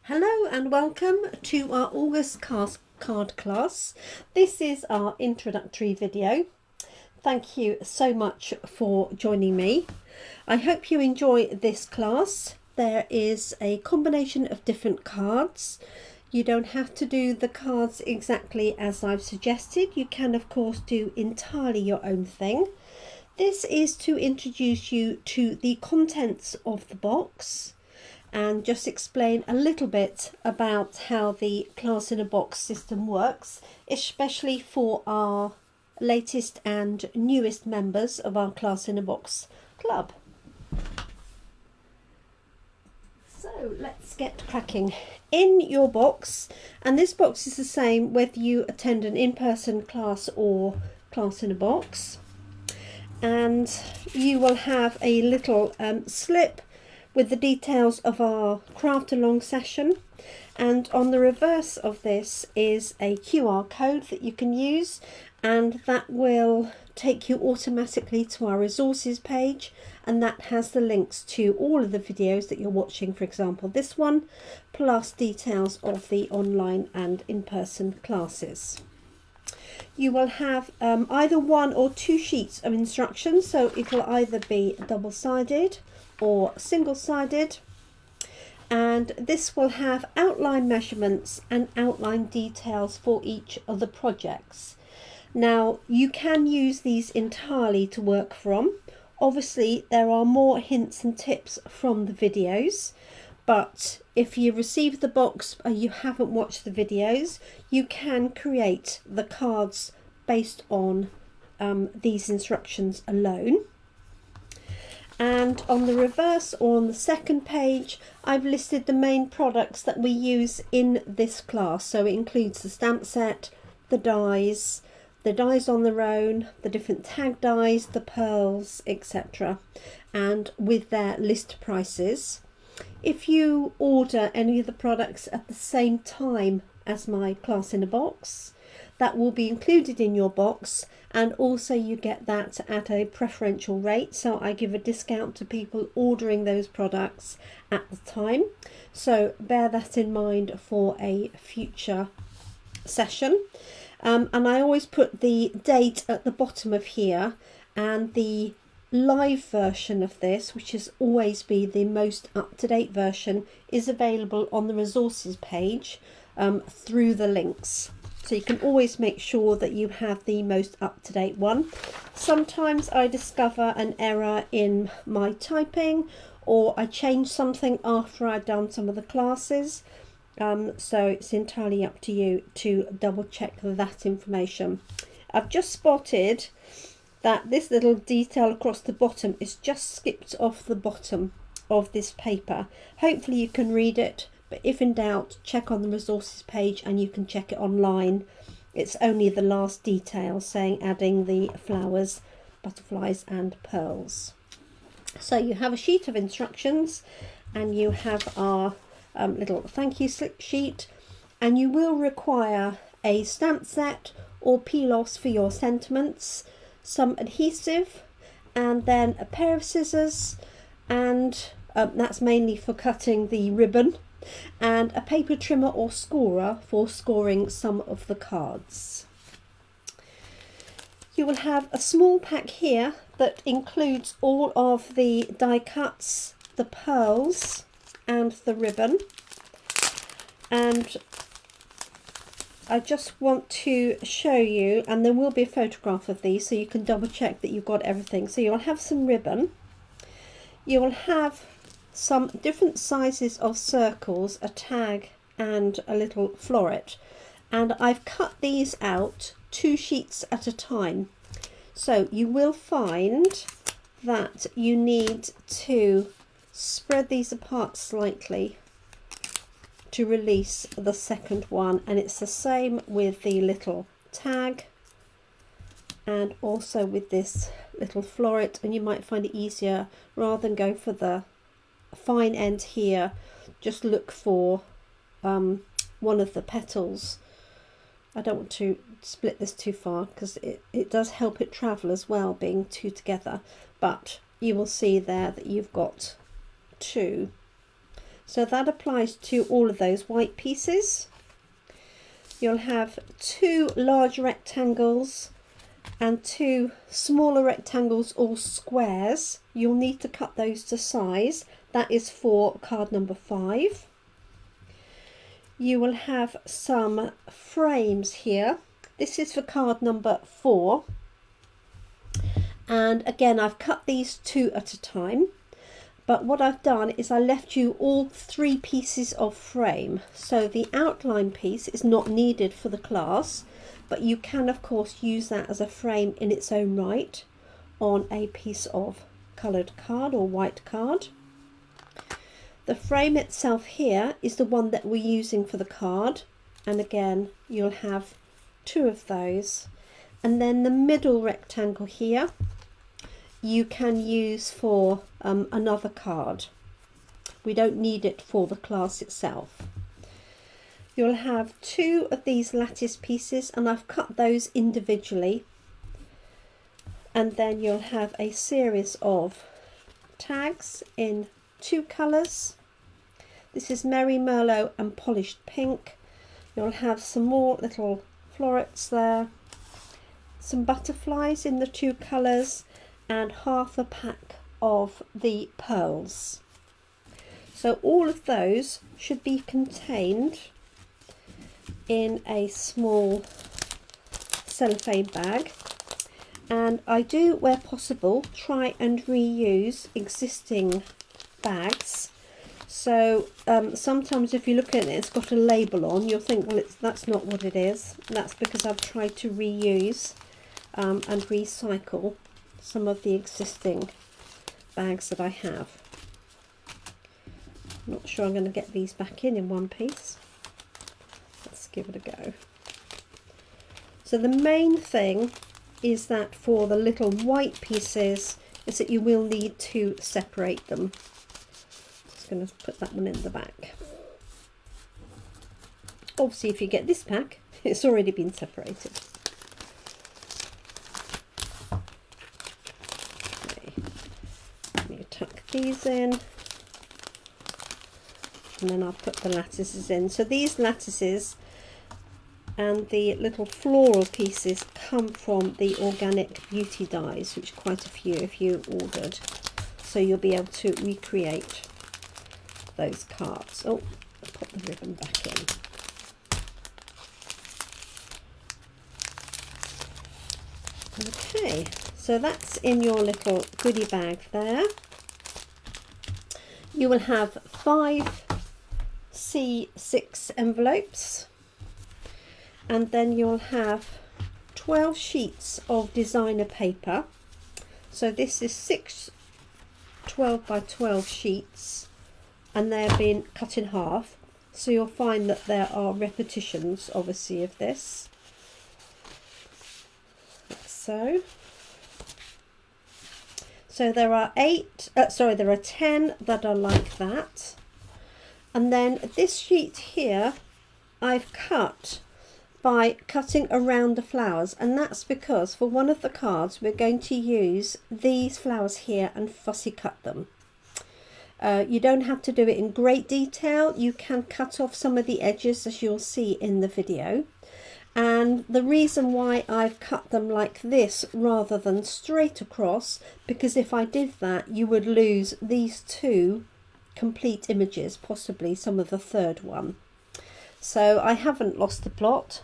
Hello and welcome to our August card class. This is our introductory video. Thank you so much for joining me. I hope you enjoy this class. There is a combination of different cards. You don't have to do the cards exactly as I've suggested. You can of course do entirely your own thing. This is to introduce you to the contents of the box and just explain a little bit about how the class in a box system works, especially for our latest and newest members of our class in a box club. So let's get cracking. In your box, and this box is the same whether you attend an in-person class or class in a box, and you will have a little slip with the details of our craft along session, and on the reverse of this is a QR code that you can use, and that will take you automatically to our resources page, and that has the links to all of the videos that you're watching, for example this one, plus details of the online and in-person classes. You will have either one or two sheets of instructions, so it will either be double-sided or single-sided, and this will have outline measurements and outline details for each of the projects. Now you can use these entirely to work from. Obviously there are more hints and tips from the videos, but if you receive the box and you haven't watched the videos, you can create the cards based on these instructions alone. And on the reverse, or on the second page, I've listed the main products that we use in this class. So it includes the stamp set, the dies on their own, the different tag dies, the pearls, etc. And with their list prices. If you order any of the products at the same time as my class in a box, that will be included in your box, and also you get that at a preferential rate, so I give a discount to people ordering those products at the time, so bear that in mind for a future session. And I always put the date at the bottom of here, and the live version of this, which has always been the most up-to-date version, is available on the resources page through the links. So you can always make sure that you have the most up-to-date one. Sometimes I discover an error in my typing, or I change something after I've done some of the classes. So it's entirely up to you to double check that information. I've just spotted that this little detail across the bottom is just skipped off the bottom of this paper. Hopefully you can read it, but if in doubt, check on the resources page and you can check it online. It's only the last detail saying adding the flowers, butterflies and pearls. So you have a sheet of instructions, and you have our little thank you slip sheet, and you will require a stamp set or peel-offs for your sentiments, some adhesive, and then a pair of scissors, and that's mainly for cutting the ribbon, and a paper trimmer or scorer for scoring some of the cards. You will have a small pack here that includes all of the die cuts, the pearls and the ribbon, and I just want to show you, and there will be a photograph of these so you can double check that you've got everything. So you'll have some ribbon, you will have some different sizes of circles, a tag and a little floret, and I've cut these out 2 sheets at a time. So you will find that you need to spread these apart slightly to release the second one, and it's the same with the little tag and also with this little floret, and you might find it easier, rather than go for the fine end here, just look for one of the petals. I don't want to split this too far because it does help it travel as well, being 2 together, but you will see there that you've got 2. So that applies to all of those white pieces. You'll have 2 large rectangles and 2 smaller rectangles or squares. You'll need to cut those to size. That is for card number 5. You will have some frames here. This is for card number 4. And again, I've cut these 2 at a time. But what I've done is I left you all 3 pieces of frame. So the outline piece is not needed for the class, but you can of course use that as a frame in its own right on a piece of coloured card or white card. The frame itself here is the one that we're using for the card, and again you'll have 2 of those. And then the middle rectangle here you can use for another card. We don't need it for the class itself. You'll have 2 of these lattice pieces, and I've cut those individually. And then you'll have a series of tags in 2 colours. This is Merry Merlot and Polished Pink. You'll have some more little florets there, some butterflies in the 2 colours, and half a pack of the pearls. So all of those should be contained in a small cellophane bag, and I do, where possible, try and reuse existing bags. So sometimes if you look at it, it's got a label on, you'll think, well, that's not what it is. That's because I've tried to reuse and recycle some of the existing bags that I have. Not sure I'm going to get these back in one piece. Let's give it a go. So the main thing is that for the little white pieces is that you will need to separate them. Just going to put that one in the back. Obviously if you get this pack, it's already been separated. Tuck these in, and then I'll put the lattices in. So these lattices and the little floral pieces come from the Organic Beauty dies, which quite a few of you ordered, so you'll be able to recreate those cards. Oh, I'll put the ribbon back in. Okay, so that's in your little goodie bag there. You will have 5 C6 envelopes, and then you'll have 12 sheets of designer paper. So this is 6 12 by 12 sheets, and they're being cut in half. So you'll find that there are repetitions, obviously, of this. Like so. So there are 10 that are like that. And then this sheet here I've cut by cutting around the flowers, and that's because for one of the cards we're going to use these flowers here and fussy cut them. You don't have to do it in great detail. You can cut off some of the edges, as you'll see in the video. And the reason why I've cut them like this rather than straight across, because if I did that you would lose these 2 complete images, possibly some of the 3rd one. So I haven't lost the plot.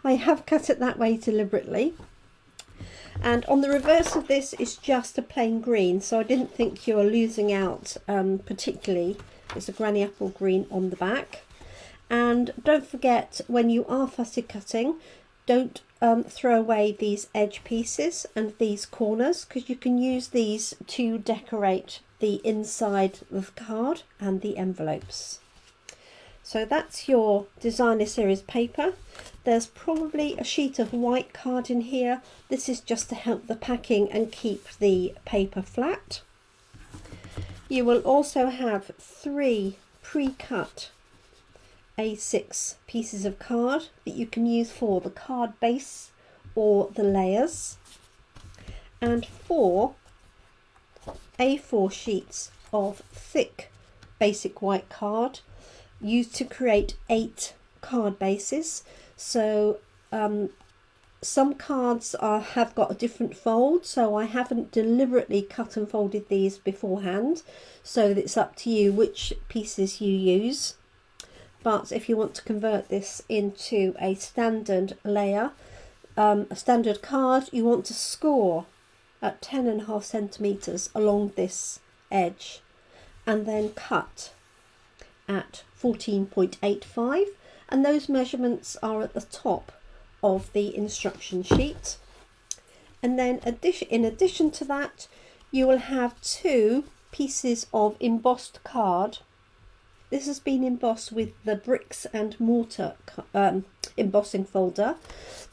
I have cut it that way deliberately. And on the reverse of this is just a plain green, so I didn't think you were losing out particularly. It's a granny apple green on the back. And don't forget, when you are fussy cutting, don't throw away these edge pieces and these corners, because you can use these to decorate the inside of the card and the envelopes. So that's your designer series paper. There's probably a sheet of white card in here. This is just to help the packing and keep the paper flat. You will also have 3 pre-cut A6 pieces of card that you can use for the card base or the layers, and 4 A4 sheets of thick basic white card used to create 8 card bases. So some cards have got a different fold, so I haven't deliberately cut and folded these beforehand, so it's up to you which pieces you use. But if you want to convert this into a standard layer, a standard card, you want to score at 10.5 centimeters along this edge and then cut at 14.85, and those measurements are at the top of the instruction sheet. And then in addition to that, you will have 2 pieces of embossed card. This has been embossed with the bricks and mortar embossing folder.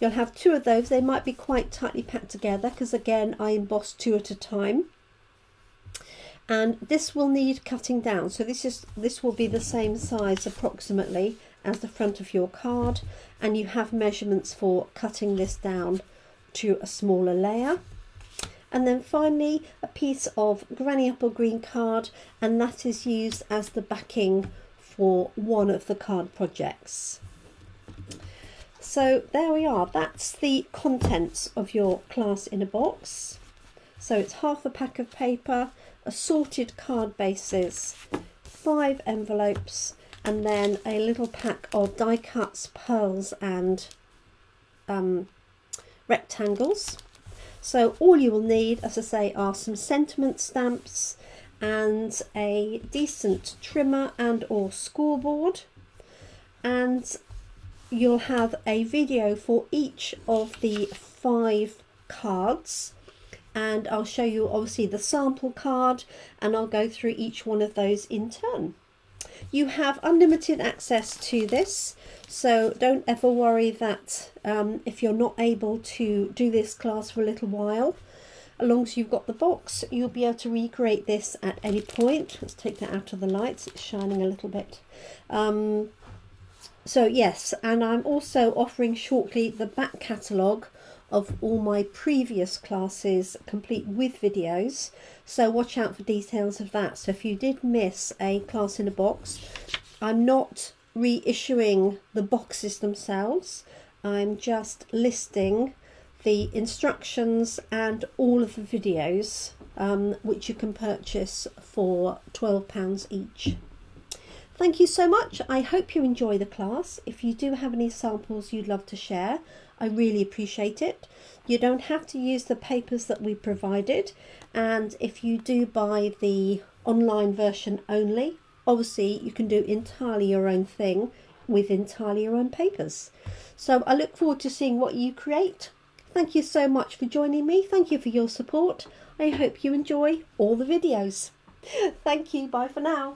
You'll have 2 of those. They might be quite tightly packed together because again I emboss 2 at a time. And this will need cutting down, so this will be the same size approximately as the front of your card, and you have measurements for cutting this down to a smaller layer. And then finally a piece of granny apple green card, and that is used as the backing for one of the card projects. So there we are, that's the contents of your class in a box. So it's half a pack of paper, assorted card bases, 5 envelopes, and then a little pack of die cuts, pearls and rectangles. So all you will need, as I say, are some sentiment stamps and a decent trimmer and or scoreboard, and you'll have a video for each of the 5 cards, and I'll show you obviously the sample card, and I'll go through each one of those in turn. You have unlimited access to this, so don't ever worry that if you're not able to do this class for a little while, as long as you've got the box, you'll be able to recreate this at any point. Let's take that out of the lights, it's shining a little bit. So yes, and I'm also offering shortly the back catalogue of all my previous classes, complete with videos, so watch out for details of that. So if you did miss a class in a box, I'm not reissuing the boxes themselves, I'm just listing the instructions and all of the videos which you can purchase for £12 each. Thank you so much. I hope you enjoy the class. If you do have any samples you'd love to share, I really appreciate it. You don't have to use the papers that we provided, and if you do buy the online version only, obviously you can do entirely your own thing with entirely your own papers. So I look forward to seeing what you create. Thank you so much for joining me. Thank you for your support. I hope you enjoy all the videos. Thank you. Bye for now.